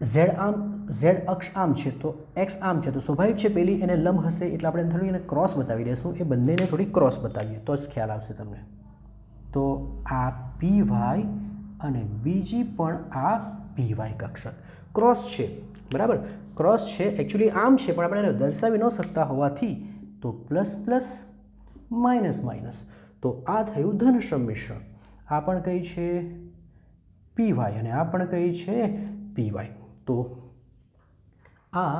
ઝેડ અક્ષ આમ છે તો એક્સ આમ છે, તો સ્વાભાવિક છે પેલી એને લંબ હશે, એટલે આપણે થોડી એને ક્રોસ બતાવી દઈશું. એ બંનેને થોડી ક્રોસ બતાવીએ તો જ ખ્યાલ આવશે તમને. તો આ પી વાય અને બીજી પણ આ પી વાય કક્ષક ક્રોસ છે. બરાબર. ક્રોસ છે એકચ્યુઅલી આમ છે પણ આપણે એને દર્શાવી ન શકતા હોવાથી તો પ્લસ પ્લસ માઇનસ માઇનસ, તો આ થયું ધન સંમિશ્રણ. આ પણ કઈ છે પીવાય અને આ પણ કઈ છે પીવાય. તો આ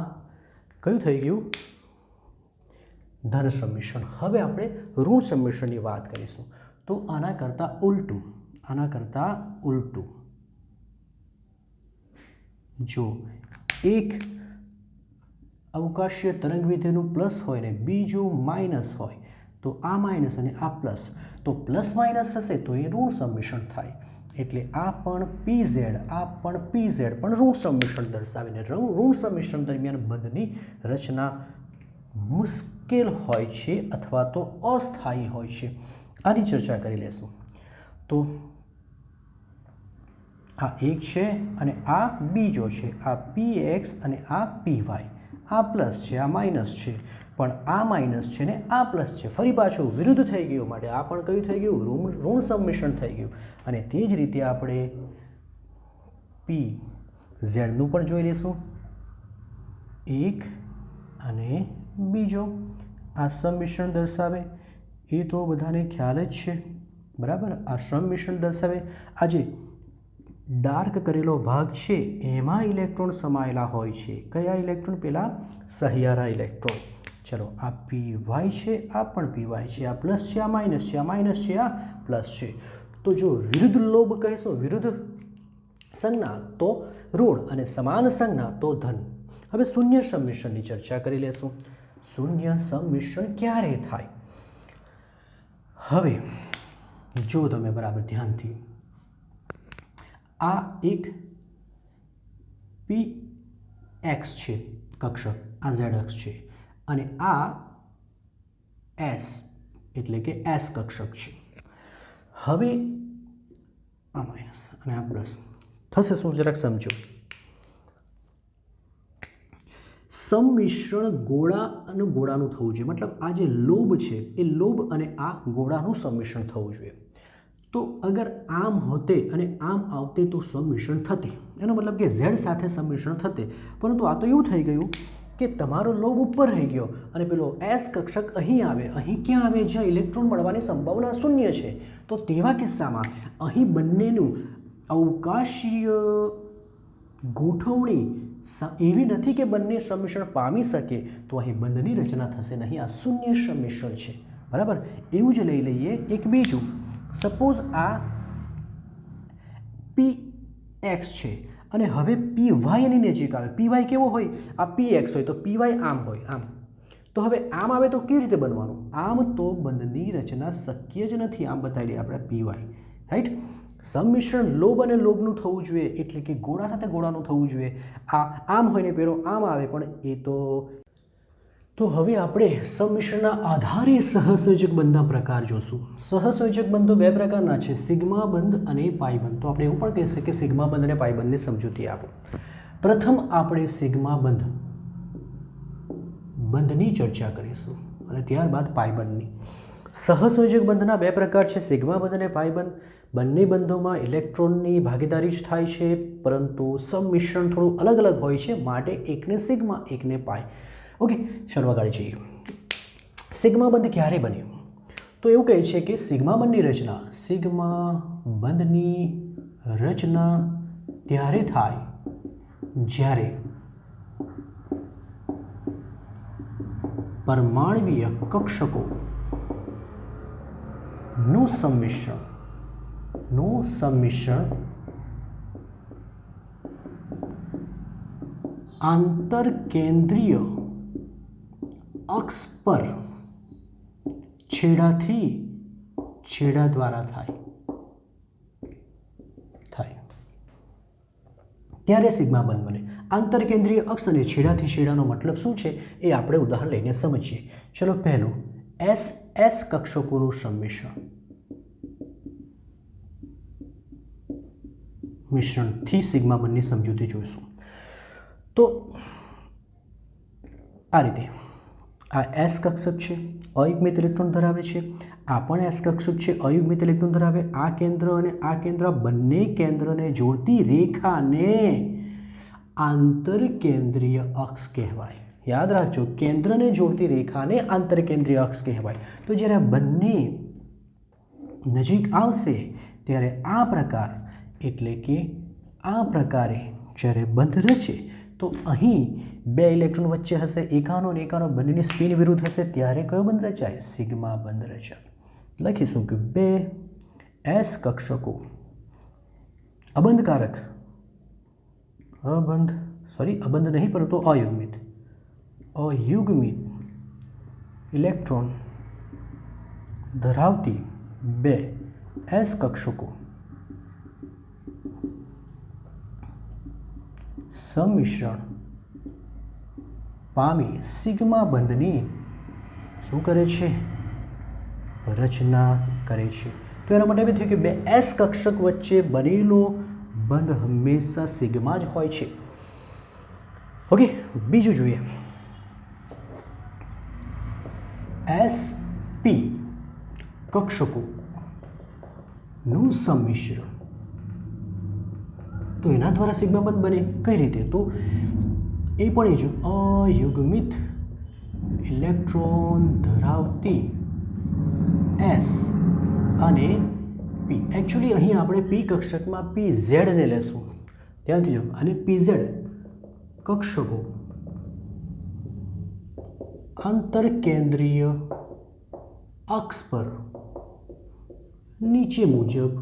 કયું થઈ ગયું ધન સંમિશ્રણ. હવે આપણે ઋણ સંમિશ્રણની વાત કરીશું. તો આના કરતાં ઉલટું જો એક અવકાશીય તરંગ વિધેયનું પ્લસ હોય ને બીજું માઇનસ હોય તો આ માઇનસ અને આ પ્લસ, તો પ્લસ માઇનસ હશે તો એ ઋણ સંમિશ્રણ થાય. એટલે આ પણ PZ પણ ઋણ સંમિશ્રણ દર્શાવીને ઋણ સંમિશ્રણ દરમિયાન બંધની રચના મુશ્કેલ હોય છે અથવા તો અસ્થાયી હોય છે. આની ચર્ચા કરી લેશું. તો આ એક છે અને આ બીજો છે, આ PX અને આ PY. આ પ્લસ છે આ માઇનસ છે, પણ આ માઇનસ છે ને આ પ્લસ છે, ફરી પાછું વિરુદ્ધ થઈ ગયું માટે આ પણ કયું થઈ ગયું ઋણ સંમિશ્રણ થઈ ગયું. અને તે જ રીતે આપણે PZનું પણ જોઈ લઈશું. એક અને બીજો આ સંમિશ્રણ દર્શાવે એ તો બધાને ખ્યાલ જ છે બરાબર. આ સંમિશ્રણ દર્શાવે આ જે ડાર્ક કરેલો ભાગ છે એમાં ઇલેક્ટ્રોન સમાયેલા હોય છે. કયા ઇલેક્ટ્રોન? પેલા સહિયારા ઇલેક્ટ્રોન. ચલો આ PY છે, આ પણ PY છે, આ પ્લસ છે, આ માઇનસ છે, આ માઇનસ છે, આ પ્લસ છે. તો જો વિરુદ્ધ લોબ કહેશો, વિરુદ્ધ સંજ્ઞા તો ઋણ અને સમાન સંજ્ઞા તો ધન. હવે શૂન્ય સંમિશ્રણની ચર્ચા કરી લેશું. શૂન્ય સંમિશ્રણ ક્યારે થાય? હવે જો તમે બરાબર ધ્યાનથી, આ એક PX છે કક્ષક, આ Z અક્ષ છે અને આ S એટલે કે S કક્ષક છે. હવે આ માઇનસ અને આ પ્લસ થશે શું જરાક સમજો. સંમિશ્રણ ગોળા અને ગોળાનું થવું જોઈએ, મતલબ આ જે લોબ છે એ લોબ અને આ ગોળાનું સંમિશ્રણ થવું જોઈએ. તો અગર આમ હોતે અને આમ આવતે તો સંમિશ્રણ થતે, એનો મતલબ કે Z સાથે સંમિશ્રણ થતે. પરંતુ આ તો એવું થઈ ગયું કે તમારો લોબ ઉપર રહી ગયો અને પેલો S કક્ષક અહીં આવે. અહીં ક્યાં આવે? જ્યાં ઇલેક્ટ્રોન મળવાની સંભાવના શૂન્ય છે. તો તેવા કિસ્સામાં અહીં બંનેનું અવકાશીય ગોઠવણી એવી નથી કે બંને સંમિશ્રણ પામી શકે, તો અહીં બંધની રચના થશે નહીં. આ શૂન્ય સંમિશ્રણ છે બરાબર. એવું જ લઈ લઈએ એક બીજું. સપોઝ આ PX છે અને હવે PY એની નજીક આવે. PY કેવો હોય? આ PX હોય તો PY આમ હોય, આમ. તો હવે આમ આવે તો કેવી રીતે બનવાનું? આમ તો બંધની રચના શક્ય જ નથી. આમ બતાવી દઈએ આપણે PY, રાઈટ. સંમિશ્રણ લોબ અને લોબનું થવું જોઈએ, એટલે કે ગોળા સાથે ગોળાનું થવું જોઈએ. આ આમ હોય ને પેલો આમ આવે, પણ એ તો હવે આપણે સંમિશ્રણના આધારે સહસંયોજક બંધના પ્રકાર જોશું. સહસંયોજક બંધો બે પ્રકારના છે, સિગ્મા બંધ અને પાઈ બંધ. તો આપણે એવું પણ કહી શકીએ કે સિગ્મા બંધ અને પાઈ બંધની સમજૂતી આપો. પ્રથમ આપણે સિગ્મા બંધની ચર્ચા કરીશું અને ત્યારબાદ પાઈ બંધની. સહસંયોજક બંધના બે પ્રકાર છે, સિગ્મા બંધ અને પાઈ બંધ. બંને બંધોમાં ઇલેક્ટ્રોનની ભાગીદારી જ થાય છે, પરંતુ સંમિશ્રણ થોડું અલગ અલગ હોય છે, માટે એકને સિગ્મા એકને પાઈ. ઓકે, ચાલો આગળ જઈએ. સિગ્મા બંધ ક્યારે બને? તો એવું કહે છે કે સિગ્મા બંધની રચના ત્યારે થાય જ્યારે પરમાણ્વીય કક્ષકોનું સંમિશ્રણ આંતરકેન્દ્રીય અક્ષ પર છેડાથી છેડા દ્વારા થાય ત્યારે સિગ્મા બંધ બને. આંતરકેન્દ્રીય અક્ષ અને છેડાથી છેડાનો મતલબ શું છે એ આપણે ઉદાહરણ લઈને સમજીએ. ચલો, પહેલું S કક્ષકોનું મિશ્રણથી સિગ્મા બંધની સમજૂતી જોઈશું. તો આ રીતે આ S કક્ષક છે, અયુગ્મિત ઇલેક્ટ્રોન ધરાવે છે. આ પણ S કક્ષક છે, અયુગ્મિત ઇલેક્ટ્રોન ધરાવે. આ કેન્દ્ર અને આ કેન્દ્ર બંને કેન્દ્રને જોડતી રેખાને આંતરકેન્દ્રીય અક્ષ કહેવાય. યાદ રાખજો, કેન્દ્રને જોડતી રેખાને આંતરકેન્દ્રીય અક્ષ કહેવાય. તો જ્યારે આ બંને નજીક આવશે ત્યારે આ પ્રકાર એટલે કે આ પ્રકારે જ્યારે બંધ રચે તો અહીં બે ઇલેક્ટ્રોન વચ્ચે હશે, એકાનો અને એકાનો બંનેની સ્પિન વિરુદ્ધ હશે, ત્યારે કયો બંધ રચાય? સિગ્મા બંધ રચાય. લખીશું કે બે એસ કક્ષકો અબંધકારક અબંધ નહીં પરંતુ અયુગ્મિત ઇલેક્ટ્રોન ધરાવતી બે એસ કક્ષકો સંમિશ્રણ પામી સિગ્મા બંધની શું કરે છે? રચના કરે છે. તો એના માટે એમ થયું કે બે એસ કક્ષક વચ્ચે બનેલો બંધ હંમેશા સિગ્મા જ હોય છે. ઓકે, બીજું જોઈએ. એસ પી કક્ષકોનું સંમિશ્રણ. તો એના દ્વારા સિગ્મા બંધ બને. કઈ રીતે? તો એ પણ એ જ અયુગ્મિત ઇલેક્ટ્રોન ધરાવતી એસ અને પી. એકચ્યુઅલી અહીં આપણે પી કક્ષકમાં પી ઝેડને લેશું. ધ્યાનથી જો, અને પી ઝેડ કક્ષકો આંતરકેન્દ્રીય અક્ષ પર નીચે મુજબ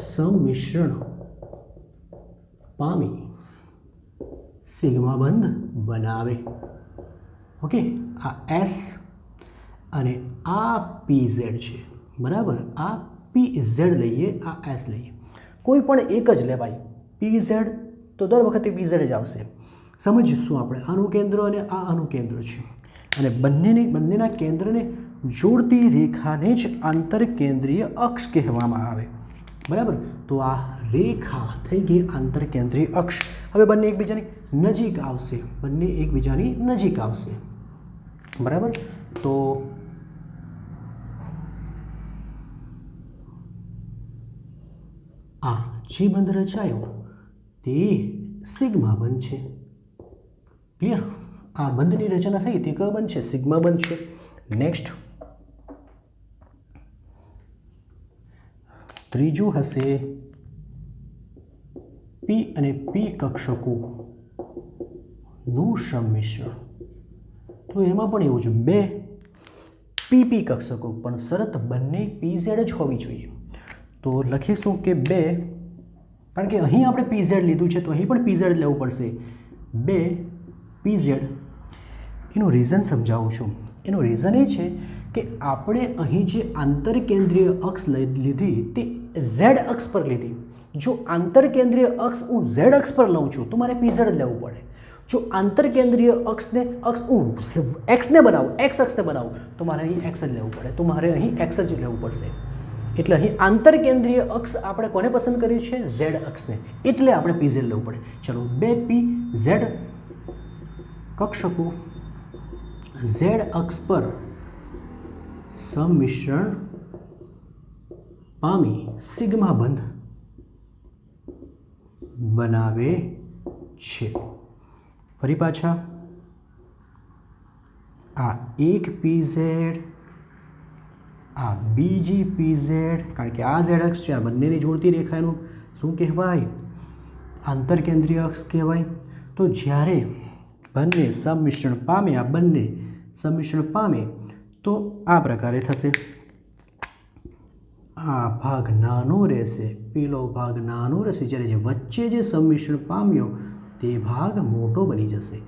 સંમિશ્રણ પામી સિગ્મા બંધ બનાવે. ઓકે, આ એસ અને આ પી ઝેડ છે, બરાબર. આ પી ઝેડ લઈએ, આ એસ લઈએ, કોઈ પણ એક જ લેવાય. પી ઝેડ તો દર વખતે પી ઝેડ જ આવશે. સમજીશું આપણે, આનું કેન્દ્ર અને આ આનું કેન્દ્ર છે, અને બંનેના કેન્દ્રને જોડતી રેખાને જ આંતરકેન્દ્રીય અક્ષ કહેવામાં આવે, બરાબર. તો આ રેખા થઈ ગઈ આંતરકેન્દ્રીય અક્ષ. હવે બંને એકબીજાની નજીક આવશે, બરાબર. તો આ જે બંધ રચાયો તે સિગ્મા બંધ છે. ક્લિયર? આ બંધની રચના થઈ તે કયો બંધ છે? સિગ્મા બંધ છે. નેક્સ્ટ ત્રીજું હશે પી અને પી કક્ષકોનું સંમિશ્રણ. તો એમાં પણ એવું છે, બે પી કક્ષકો, પણ શરત બંને પી ઝેડ જ હોવી જોઈએ. તો લખીશું કે બે, કારણ કે અહીં આપણે પી ઝેડ લીધું છે તો અહીં પણ પી ઝેડ લેવું પડશે. બે પી ઝેડ. એનું રીઝન સમજાવું છું. એનું રીઝન એ છે કે આપણે અહીં જે આંતરકેન્દ્રીય અક્ષ લીધી તે ઝેડ અક્ષ પર લીધી. જો આંતરકેન્દ્રીય અક્ષ હું ઝેડ અક્ષ પર લઉં છું તો મારે પી ઝેડ લેવું પડે. જો આંતરકેન્દ્રીય અક્ષને હું એક્સને બનાવું તો મારે અહીં એક્સ જ લેવું પડે. તો મારે અહીં એક્સ જ લેવું પડશે. એટલે અહીં આંતરકેન્દ્રીય અક્ષ આપણે કોને પસંદ કરીએ છીએ? ઝેડ અક્ષને. એટલે આપણે પી ઝેડ લેવું પડે. ચલો, બે પી ઝેડ કક્ષકો ઝેડ અક્ષ પર સંમિશ્રણ પામી સિગ્મા બંધ બનાવે છે. ફરી પાછા, આ એક પી ઝેડ, આ બીજી પી ઝેડ, કારણ કે આ ઝેડ અક્ષ છે, આ બંનેની જોડતી રેખાનું શું કહેવાય? આંતરકેન્દ્રીય અક્ષ કહેવાય. તો જ્યારે બંને સંમિશ્રણ પામે, આ બંને સંમિશ્રણ પામે તો આ પ્રકારે થશે. આ ભાગ નાનો રહેશે, પેલો ભાગ નાનો રહેશે, જ્યારે જે વચ્ચે જે સંમિશ્રણ પામ્યો તે ભાગ મોટો બની જશે.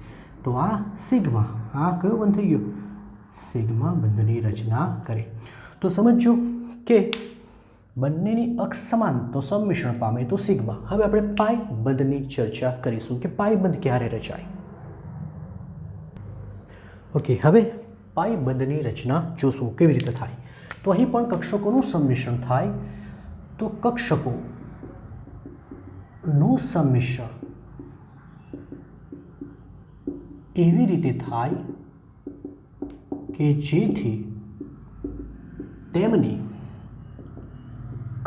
તો આ સિગ્મા, આ કયો બંધ થઈ ગયો? સિગ્મા બંધની રચના કરે. તો સમજો કે બંનેની અક્ષ સમાન તો સંમિશ્રણ પામે તો સિગ્મા. હવે આપણે પાઈ બંધની ચર્ચા કરીશું કે પાઈ બંધ ક્યારે રચાય. ઓકે, હવે પાઈ બંધની રચના જોશું કેવી રીતે થાય. તો અહીં પણ કક્ષકોનું સંમિશ્રણ થાય. તો કક્ષકોનું સંમિશ્રણ એવી રીતે થાય કે જેથી તેમની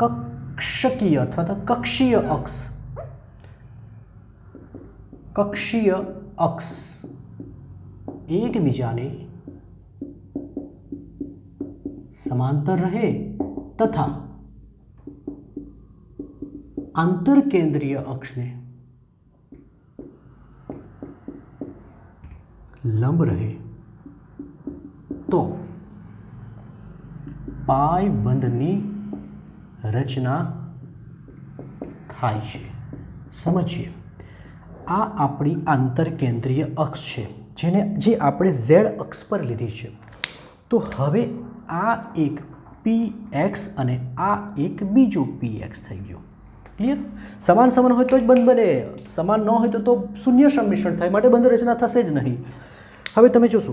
કક્ષકીય અથવા તો કક્ષીય અક્ષ કક્ષીય અક્ષ એકબીજાને સમાંતર રહે તથા આંતરકેન્દ્રીય અક્ષને લંબ રહે તો પાયબંધની રચના થાય છે. સમજીએ, આ આપણી આંતરકેન્દ્રીય અક્ષ છે જે આપણે ઝેડ અક્ષ પર લીધી છે. તો હવે આ એક px અને આ એક બીજું px થઈ ગયું. ક્લિયર? સમાન સમાન હોય તો જ બંધ બને, સમાન ન હોય તો શૂન્ય સંમિશ્રણ થાય, માટે બંધ રચના થશે જ નહીં. હવે તમે જોશો,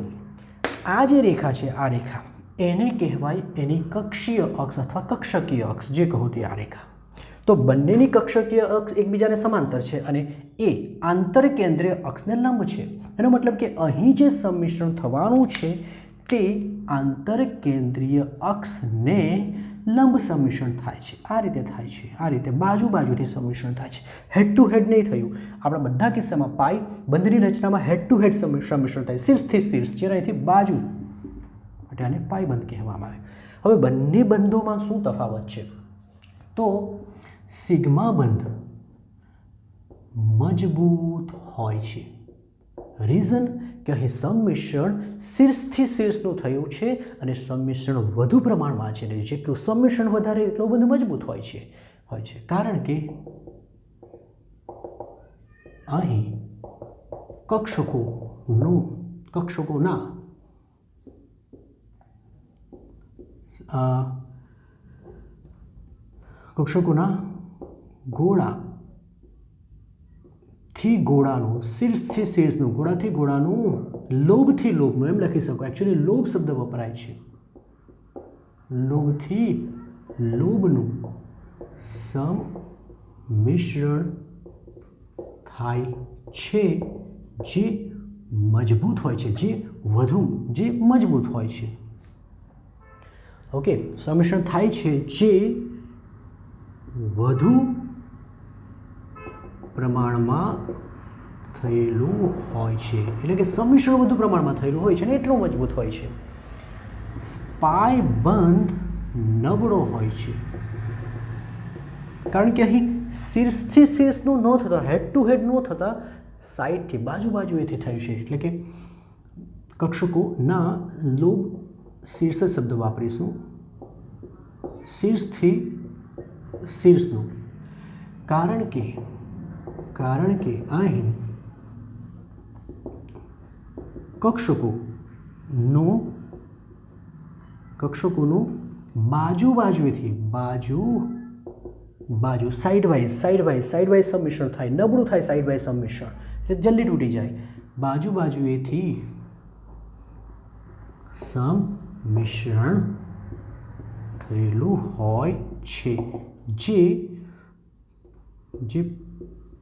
આ જે રેખા છે, આ રેખા એને કહેવાય એની કક્ષીય અક્ષ અથવા કક્ષકીય અક્ષ, જે કહો તે આ રેખા. તો બંનેની કક્ષકીય અક્ષ એકબીજાને સમાંતર છે અને એ આંતરકેન્દ્રીય અક્ષને લંબ છે. એનો મતલબ કે અહીં જે સંમિશ્રણ થવાનું છે તે આંતરકેન્દ્રીય અક્ષને લંબ સંમિશ્રણ થાય છે. આ રીતે થાય છે, આ રીતે બાજુ બાજુથી સંમિશ્રણ થાય છે. હેડ ટુ હેડ નહીં થયું. આપણા બધા કિસ્સામાં પાઈ બંધની રચનામાં હેડ ટુ હેડ સંમિશ્રણ થાય, શીર્ષથી શીર્ષ, જે અહીંથી બાજુ, માટે આને પાઈ બંધ કહેવામાં આવે. હવે બંને બંધોમાં શું તફાવત છે? તો સિગ્મા બંધ મજબૂત હોય છે. રીઝન કે અહીં સંમિશ્રણ શીર્ષથી શીર્ષનું થયું છે અને સંમિશ્રણ વધુ પ્રમાણમાં છે. જેટલું સંમિશ્રણ વધારે એટલું બંધ મજબૂત હોય છે. કારણ કે અહીં કક્ષકોના ગોળાથી ગોળાનું, શીર્ષથી શીર્ષનું, ગોળાથી ગોળાનું, લોભથી લોભનું, એમ લખી શકો. એકચ્યુઅલી લોભ શબ્દ વપરાય છે. લોભથી લોભનું સંમિશ્રણ થાય છે જે મજબૂત હોય છે, જે મજબૂત હોય છે. ઓકે, સંમિશ્રણ થાય છે જે વધુ પ્રમાણમાં થયેલું હોય છે. એટલે કે સંમિશ્રણ વધુ પ્રમાણમાં થયેલું હોય છે ને એટલું મજબૂત હોય છે. પાયબંધ નબળો હોય છે કારણ કે અહીં શીર્ષથી શીર્ષનું ન થતા, હેડ ટુ હેડ ન થતા, સાઈડથી બાજુએથી થયું છે. એટલે કે કક્ષકોના લોભ, શીર્ષ શબ્દ વાપરીશું, શીર્ષથી શીર્ષનું. કારણ કે અહીં કક્ષકોનું બાજુએથી સાઈડ વાઇઝ સંમિશ્રણ થાય, નબળું થાય સાઈડ વાઇઝ સંમિશ્રણ, એટલે જલ્દી તૂટી જાય. બાજુએથી સંમિશ્રણ થયેલું હોય છે જે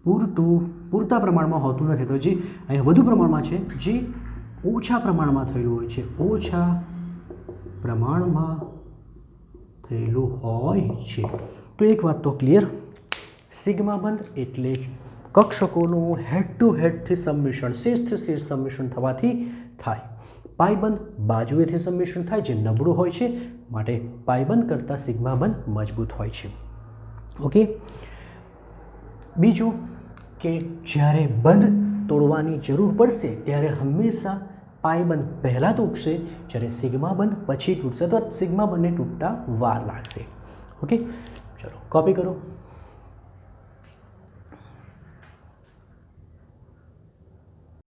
પૂરતા પ્રમાણમાં હોતું નથી. તો જે અહીંયા વધુ પ્રમાણમાં છે, જે ઓછા પ્રમાણમાં થયેલું હોય છે, ઓછા પ્રમાણમાં થયેલું હોય છે. તો એક વાત તો ક્લિયર, સિગ્મા બંધ એટલે જ કક્ષકોનું હેડ ટુ હેડથી સંમિશ્રણ, શીર્ષથી શીર્ષ સંમિશ્રણ થવાથી થાય. પાયબંધ બાજુએથી સંમિશ્રણ થાય જે નબળું હોય છે, માટે પાયબંધ કરતાં સિગ્મા બંધ મજબૂત હોય છે. ઓકે, બીજું કે જ્યારે બંધ તોડવાની જરૂર પડશે ત્યારે હંમેશા પાયબંધ પહેલાં તૂટશે, જ્યારે સિગ્મા બંધ પછી તૂટશે, તો સિગ્મા બંધને તૂટતા વાર લાગશે. ઓકે, ચલો કોપી કરો.